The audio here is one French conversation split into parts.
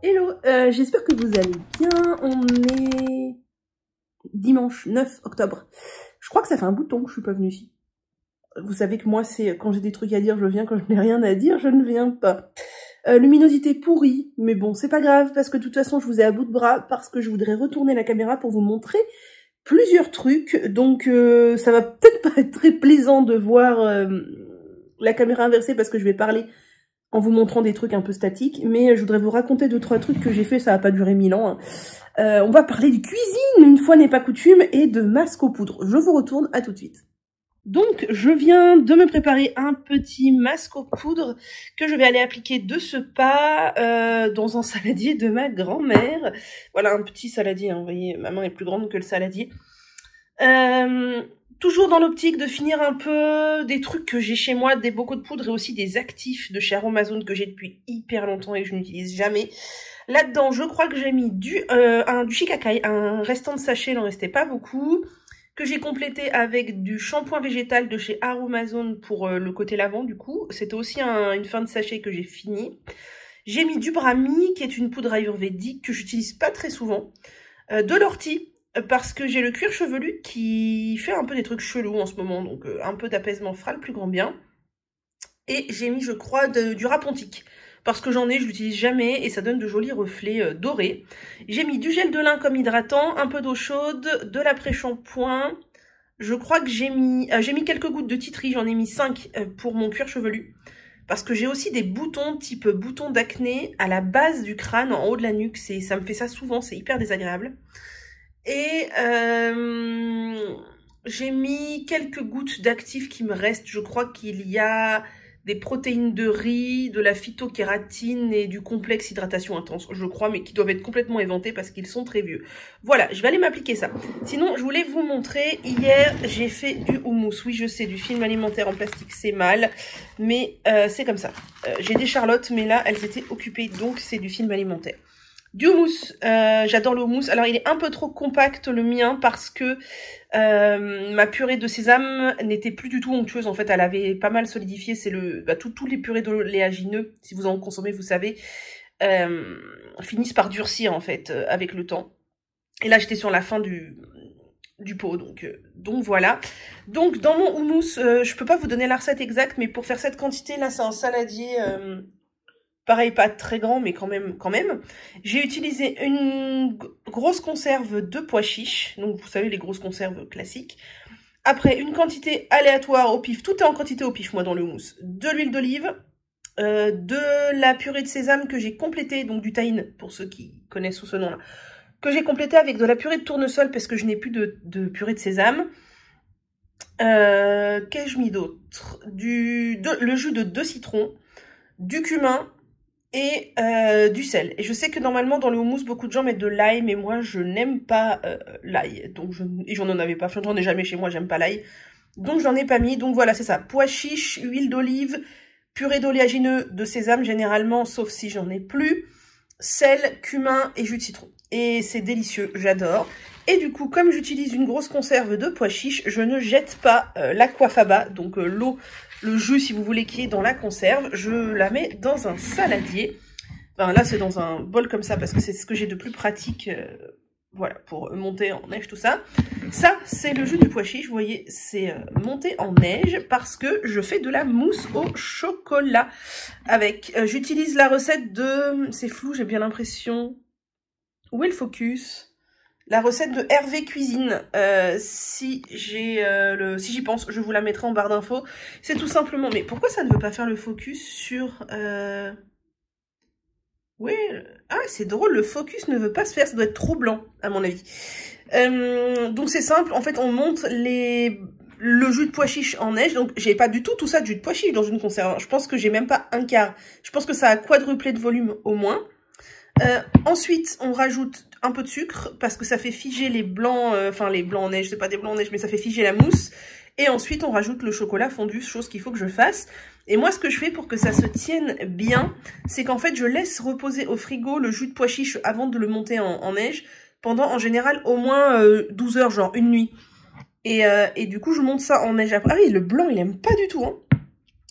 Hello, j'espère que vous allez bien. On est dimanche 9 octobre. Je crois que ça fait un bouton que je suis pas venue ici. Vous savez que moi, c'est quand j'ai des trucs à dire, je viens. Quand je n'ai rien à dire, je ne viens pas. Luminosité pourrie, mais bon, c'est pas grave, parce que de toute façon, je vous ai à bout de bras, parce que je voudrais retourner la caméra pour vous montrer plusieurs trucs. Donc, ça va peut-être pas être très plaisant de voir la caméra inversée, parce que je vais parler en vous montrant des trucs un peu statiques, mais je voudrais vous raconter 2-3 trucs que j'ai fait, ça va pas durer 1000 ans. Hein. On va parler de cuisine, une fois n'est pas coutume, et de masque aux poudres. Je vous retourne, à tout de suite. Donc, je viens de me préparer un petit masque aux poudres que je vais aller appliquer de ce pas dans un saladier de ma grand-mère. Voilà, un petit saladier, hein, vous voyez, ma main est plus grande que le saladier. Toujours dans l'optique de finir un peu des trucs que j'ai chez moi, des bocaux de poudre et aussi des actifs de chez Aromazone que j'ai depuis hyper longtemps et que je n'utilise jamais. Là-dedans, je crois que j'ai mis du shikakai, un restant de sachet, il n'en restait pas beaucoup, que j'ai complété avec du shampoing végétal de chez Aromazone pour le côté lavant du coup. C'était aussi une fin de sachet que j'ai fini. J'ai mis du brahmi, qui est une poudre ayurvédique que j'utilise pas très souvent, de l'ortie, parce que j'ai le cuir chevelu qui fait un peu des trucs chelous en ce moment, donc un peu d'apaisement fera le plus grand bien. Et j'ai mis, je crois, du rapontique, parce que j'en ai, je l'utilise jamais, et ça donne de jolis reflets dorés. J'ai mis du gel de lin comme hydratant, un peu d'eau chaude, de l'après-shampoing. Je crois que j'ai mis quelques gouttes de tea tree, j'en ai mis 5 pour mon cuir chevelu. Parce que j'ai aussi des boutons, type boutons d'acné, à la base du crâne, en haut de la nuque. Ça me fait ça souvent, c'est hyper désagréable. Et j'ai mis quelques gouttes d'actifs qui me restent. Je crois qu'il y a des protéines de riz, de la phytokératine et du complexe hydratation intense, je crois, mais qui doivent être complètement éventés parce qu'ils sont très vieux. Voilà, je vais aller m'appliquer ça. Sinon, je voulais vous montrer, hier, j'ai fait du houmous. Oui, je sais, du film alimentaire en plastique, c'est mal, mais c'est comme ça. J'ai des charlottes, mais là, elles étaient occupées, donc c'est du film alimentaire. Du houmous, j'adore le houmous. Alors il est un peu trop compact le mien parce que ma purée de sésame n'était plus du tout onctueuse. En fait, elle avait pas mal solidifié. C'est tous les purées d'oléagineux, si vous en consommez, vous savez, finissent par durcir en fait avec le temps. Et là j'étais sur la fin du pot, donc voilà. Donc dans mon houmous, je peux pas vous donner la recette exacte, mais pour faire cette quantité là, c'est un saladier. Pareil, pas très grand, mais quand même. J'ai utilisé une grosse conserve de pois chiches. Donc, vous savez, les grosses conserves classiques. Après, une quantité aléatoire au pif. Tout est en quantité au pif, moi, dans le houmous. De l'huile d'olive. De la purée de sésame que j'ai complétée. Donc, du tahine, pour ceux qui connaissent sous ce nom-là. Que j'ai complété avec de la purée de tournesol, parce que je n'ai plus de purée de sésame. Qu'ai-je mis d'autre? Le jus de 2 citrons. Du cumin. Et du sel. Et je sais que normalement dans le houmous, beaucoup de gens mettent de l'ail, mais moi je n'aime pas l'ail. Donc et j'en avais pas, j'en ai jamais chez moi, j'aime pas l'ail. Donc j'en ai pas mis, donc voilà, c'est ça. Pois chiches, huile d'olive, purée d'oléagineux de sésame généralement, sauf si j'en ai plus, sel, cumin et jus de citron. Et c'est délicieux, j'adore. Et du coup, comme j'utilise une grosse conserve de pois chiches, je ne jette pas l'aquafaba, donc l'eau, le jus si vous voulez qui est dans la conserve, je la mets dans un saladier. Enfin là c'est dans un bol comme ça parce que c'est ce que j'ai de plus pratique, voilà, pour monter en neige tout ça. Ça c'est le jus du pois chiche, vous voyez, c'est monté en neige parce que je fais de la mousse au chocolat avec. J'utilise la recette de, c'est flou, j'ai bien l'impression. Où est le focus? La recette de Hervé Cuisine, si j'y pense, je vous la mettrai en barre d'infos. C'est tout simplement, mais pourquoi ça ne veut pas faire le focus sur... Oui, ah c'est drôle, le focus ne veut pas se faire, ça doit être trop blanc à mon avis. Donc c'est simple, en fait on monte le jus de pois chiche en neige, donc j'ai pas du tout ça de jus de pois chiche dans une conserve. Je pense que j'ai même pas un quart, je pense que ça a quadruplé de volume au moins. Ensuite, on rajoute un peu de sucre parce que ça fait figer les blancs, enfin les blancs en neige, c'est pas des blancs en neige, mais ça fait figer la mousse. Et ensuite, on rajoute le chocolat fondu, chose qu'il faut que je fasse. Et moi, ce que je fais pour que ça se tienne bien, c'est qu'en fait, je laisse reposer au frigo le jus de pois chiche avant de le monter en neige pendant, en général, au moins 12 heures, genre une nuit. Et du coup, je monte ça en neige après. Ah oui, le blanc, il aime pas du tout, hein.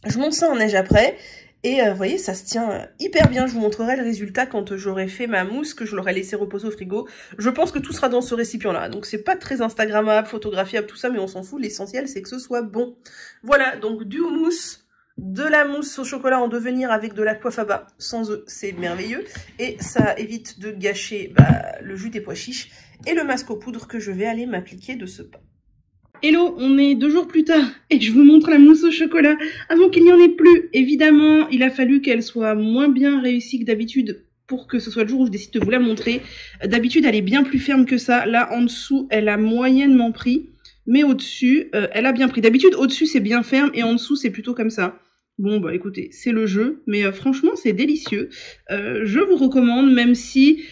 Je monte ça en neige après. Et vous voyez, ça se tient hyper bien. Je vous montrerai le résultat quand j'aurai fait ma mousse, que je l'aurai laissé reposer au frigo. Je pense que tout sera dans ce récipient-là. Donc c'est pas très instagrammable, photographiable, tout ça, mais on s'en fout. L'essentiel, c'est que ce soit bon. Voilà, donc du houmous, de la mousse au chocolat en devenir avec de la coiffaba. Sans œufs, c'est merveilleux. Et ça évite de gâcher le jus des pois chiches et le masque aux poudres que je vais aller m'appliquer de ce pas. Hello, on est 2 jours plus tard et je vous montre la mousse au chocolat avant qu'il n'y en ait plus. Évidemment, il a fallu qu'elle soit moins bien réussie que d'habitude pour que ce soit le jour où je décide de vous la montrer. D'habitude, elle est bien plus ferme que ça. Là, en dessous, elle a moyennement pris, mais au-dessus, elle a bien pris. D'habitude, au-dessus, c'est bien ferme et en dessous, c'est plutôt comme ça. Bon, bah écoutez, c'est le jeu, mais franchement, c'est délicieux. Je vous recommande, même si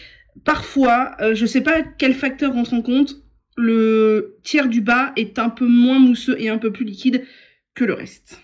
parfois, je sais pas quel facteur rentre en compte, le tiers du bas est un peu moins mousseux et un peu plus liquide que le reste.